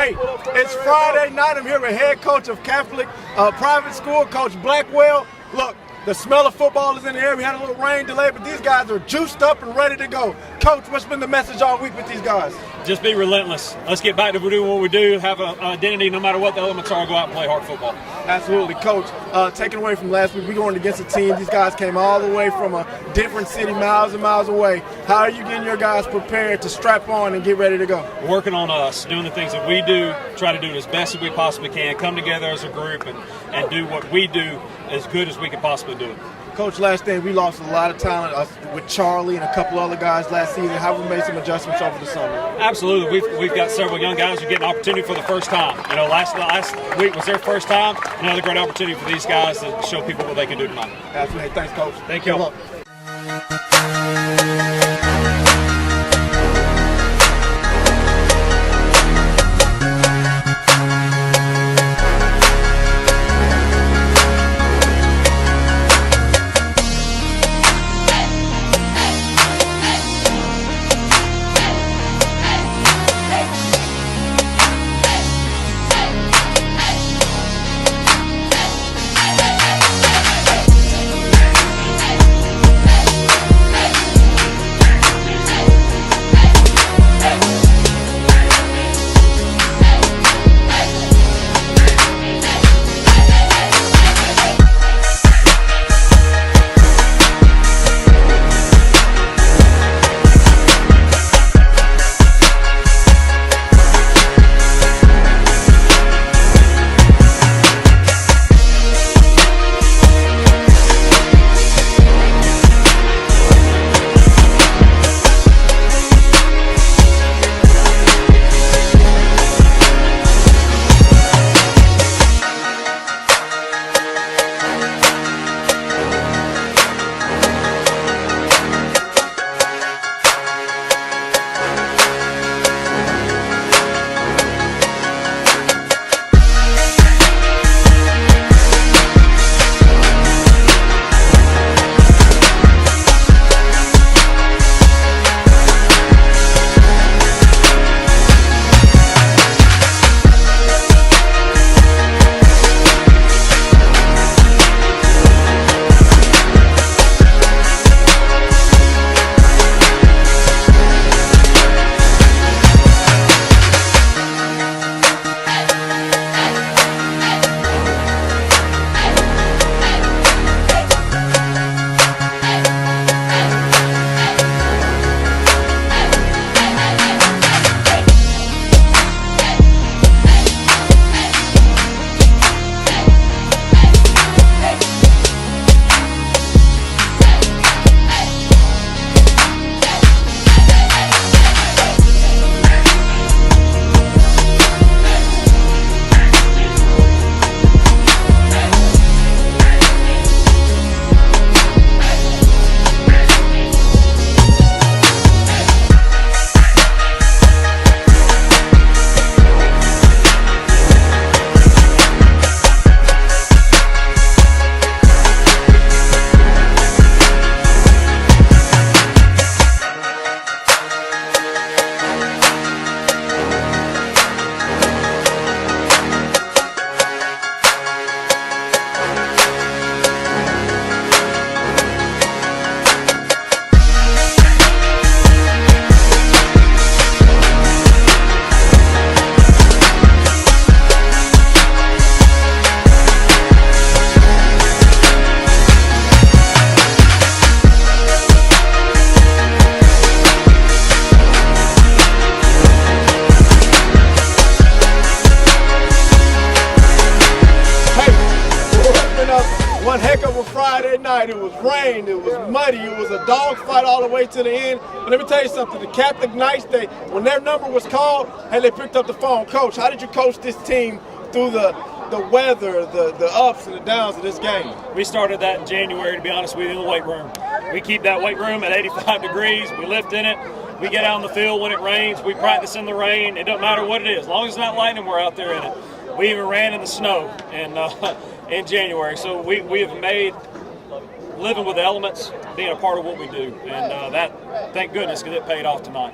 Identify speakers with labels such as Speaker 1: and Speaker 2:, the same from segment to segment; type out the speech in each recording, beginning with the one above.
Speaker 1: Hey, it's Friday night. I'm here with head coach of Catholic private school, Coach Blackwell. Look, the smell of football is in the air. We had a little rain delay, but these guys are juiced up and ready to go. Coach, what's been the message all week with these guys?
Speaker 2: Just be relentless. Let's get back to doing what we do, have an identity no matter what the elements are, go out and play hard football.
Speaker 1: Absolutely. Coach, taking away from last week, we're going against a team. These guys came all the way from a different city, miles and miles away. How are you getting your guys prepared to strap on and get ready to go?
Speaker 2: Working on us, doing the things that we do, try to do it as best as we possibly can, come together as a group and do what we do as good as we can possibly do it.
Speaker 1: Coach, last thing, we lost a lot of talent with Charlie and a couple other guys last season. How have we made some adjustments over the summer?
Speaker 2: Absolutely. We've got several young guys who get an opportunity for the first time. You know, last week was their first time. Another great opportunity for these guys to show people what they can do tonight.
Speaker 1: Absolutely. Thanks, Coach.
Speaker 2: Thank you.
Speaker 1: One heck of a Friday night. It was rain, it was muddy, it was a dog fight all the way to the end. But let me tell you something, the Catholic Knights, when their number was called, and they picked up the phone. Coach, how did you coach this team through the weather, the ups and the downs of this game?
Speaker 2: We started that in January, to be honest with you, in the weight room. We keep that weight room at 85 degrees. We lift in it. We get out on the field when it rains. We practice in the rain. It doesn't matter what it is. As long as it's not lightning, we're out there in it. We even ran in the snow in January. So we have made living with the elements being a part of what we do. And that, thank goodness, because it paid off tonight.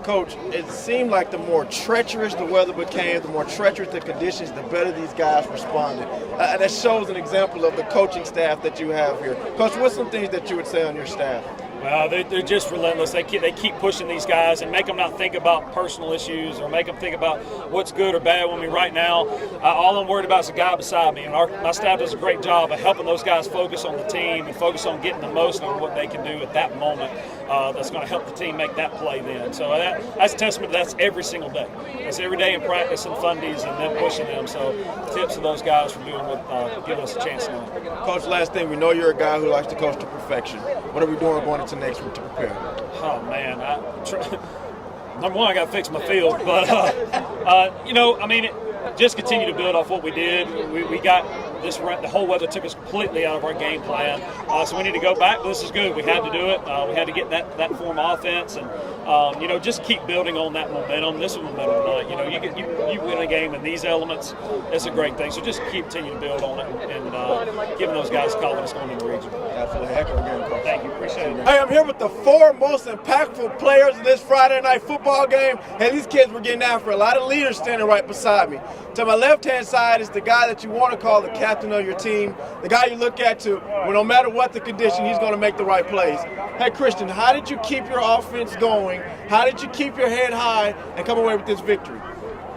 Speaker 1: Coach, it seemed like the more treacherous the weather became, the more treacherous the conditions, the better these guys responded. That shows an example of the coaching staff that you have here. Coach, what's some things that you would say on your staff?
Speaker 2: Well, they're just relentless. They keep pushing these guys and make them not think about personal issues or make them think about what's good or bad. I mean, right now, all I'm worried about is the guy beside me. And my staff does a great job of helping those guys focus on the team and focus on getting the most on what they can do at that moment. That's going to help the team make that play then. So that's a testament. That's every single day. That's every day in practice and fundies and then pushing them. So tips to those guys for doing giving us a chance now.
Speaker 1: Coach, last thing, we know you're a guy who likes to coach to perfection. What are we doing going into next week to prepare?
Speaker 2: Oh man, number one, I got to fix my field, but just continue to build off what we did. We got this. The whole weather took us completely out of our game plan, so we need to go back. This is good. We had to do it. We had to get that form of offense, and just keep building on that momentum. This is momentum tonight. You win a game in these elements. It's a great thing. So just continue to build on it and giving those guys confidence going in the region.
Speaker 1: Absolutely, heck of a game, Coach.
Speaker 2: Thank you. Appreciate it.
Speaker 1: Hey, I'm here with the 4 most impactful players in this Friday night football game. Hey, these kids were getting after a lot of leaders standing right beside me. To my left-hand side is the guy that you want to call the captain of your team, the guy you look at well, no matter what the condition, he's going to make the right plays. Hey, Christian, how did you keep your offense going? How did you keep your head high and come away with this victory?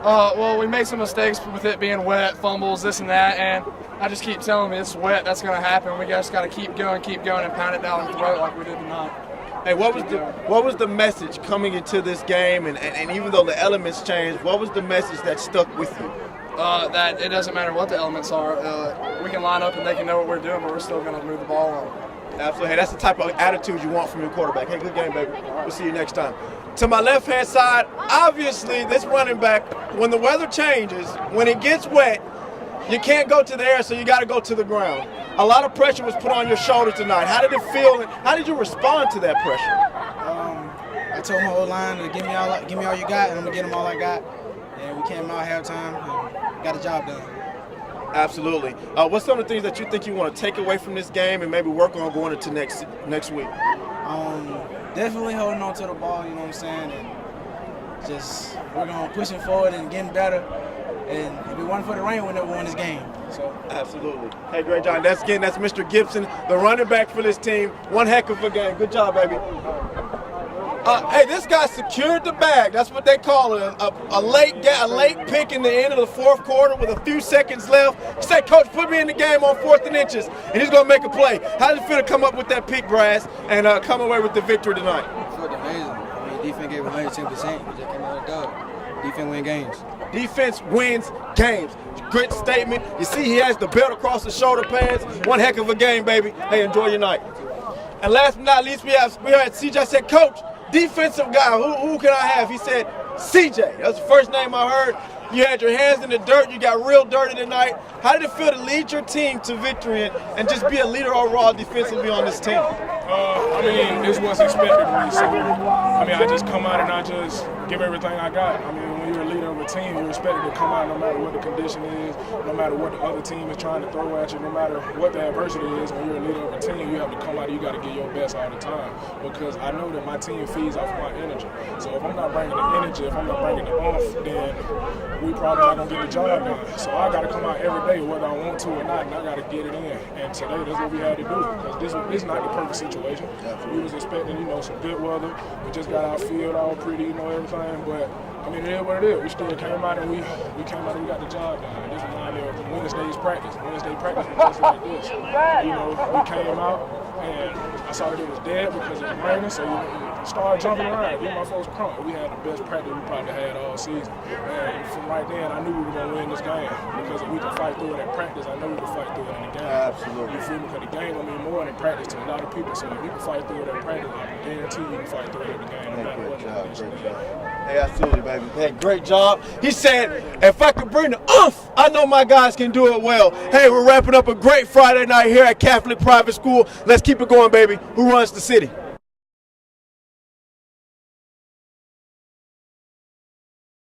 Speaker 3: Well, we made some mistakes with it being wet, fumbles, this and that, and I just keep telling me it's wet, that's going to happen. We just got to keep going, and pound it down the throat like we did tonight.
Speaker 1: Hey, what was the message coming into this game, and even though the elements changed, what was the message that stuck with you?
Speaker 3: That it doesn't matter what the elements are. We can line up and they can know what we're doing, but we're still going to move the ball on.
Speaker 1: Absolutely. Hey, that's the type of attitude you want from your quarterback. Hey, good game, baby. We'll see you next time. To my left-hand side, obviously, this running back, when the weather changes, when it gets wet, you can't go to the air, so you got to go to the ground. A lot of pressure was put on your shoulder tonight. How did it feel, and how did you respond to that pressure?
Speaker 4: I told my O-line to give me all you got, and I'm going to get them all I got. And we came out halftime and got the job done.
Speaker 1: Absolutely. What's some of the things that you think you want to take away from this game and maybe work on going into next week?
Speaker 4: Definitely holding on to the ball, you know what I'm saying? And just we're going to push it forward and getting better. And if it wasn't for the rain, we'd never won this game. So
Speaker 1: absolutely. Hey, great job. That's Mr. Gibson, the running back for this team. One heck of a game. Good job, baby. Hey, this guy secured the bag. That's what they call it. A late pick in the end of the fourth quarter with a few seconds left. He said, "Coach, put me in the game on 4th and inches," and he's going to make a play. How did it feel to come up with that pick, Brass, and come away with the victory tonight?
Speaker 4: It felt amazing. I mean, defense gave 110%. We just came out of the dub. Defense win games.
Speaker 1: Defense wins games. Great statement. You see he has the belt across the shoulder pads. One heck of a game, baby. Hey, enjoy your night. And last but not least, we had CJ. I said, "Coach, defensive guy, who can I have?" He said, CJ. That's the first name I heard. You had your hands in the dirt. You got real dirty tonight. How did it feel to lead your team to victory and just be a leader overall defensively on this team?
Speaker 5: This was expected of me. So, I just come out and I just give everything I got. When you're a leader of a team, you're expected to come out no matter what the condition is, no matter what the other team is trying to throw at you, no matter what the adversity is. When you're a leader of a team, you have to come out and you got to give your best all the time, because I know that my team feeds off my energy. So if I'm not bringing the energy, if I'm not bringing the oomph, then we probably not going to get the job done. So I got to come out every day, whether I want to or not, and I got to get it in. And today, that's what we had to do, because this is not the perfect situation. We was expecting, some good weather. We just got our field all pretty, everything. But it is what it is. We still came out and we got the job done. And this reminded me of Wednesday's practice. Wednesday practice was just like this. We came out and I saw that it was dead because it was raining, so started jumping around. Then my folks crunk. We had the best practice we probably had all season. And from right then, I knew we were going to win this game, because if we could fight through it at practice, I know we could fight through it in the game.
Speaker 1: Absolutely.
Speaker 5: You feel me? Because the game will mean more than practice to a lot of people. So if we can fight through it at practice, I guarantee we can fight through it in the game. No matter what the condition is.
Speaker 1: Hey, absolutely, baby. Hey, great job. He said, if I could bring the oomph, I know my guys can do it well. Hey, we're wrapping up a great Friday night here at Catholic Private School. Let's keep it going, baby. Who runs the city?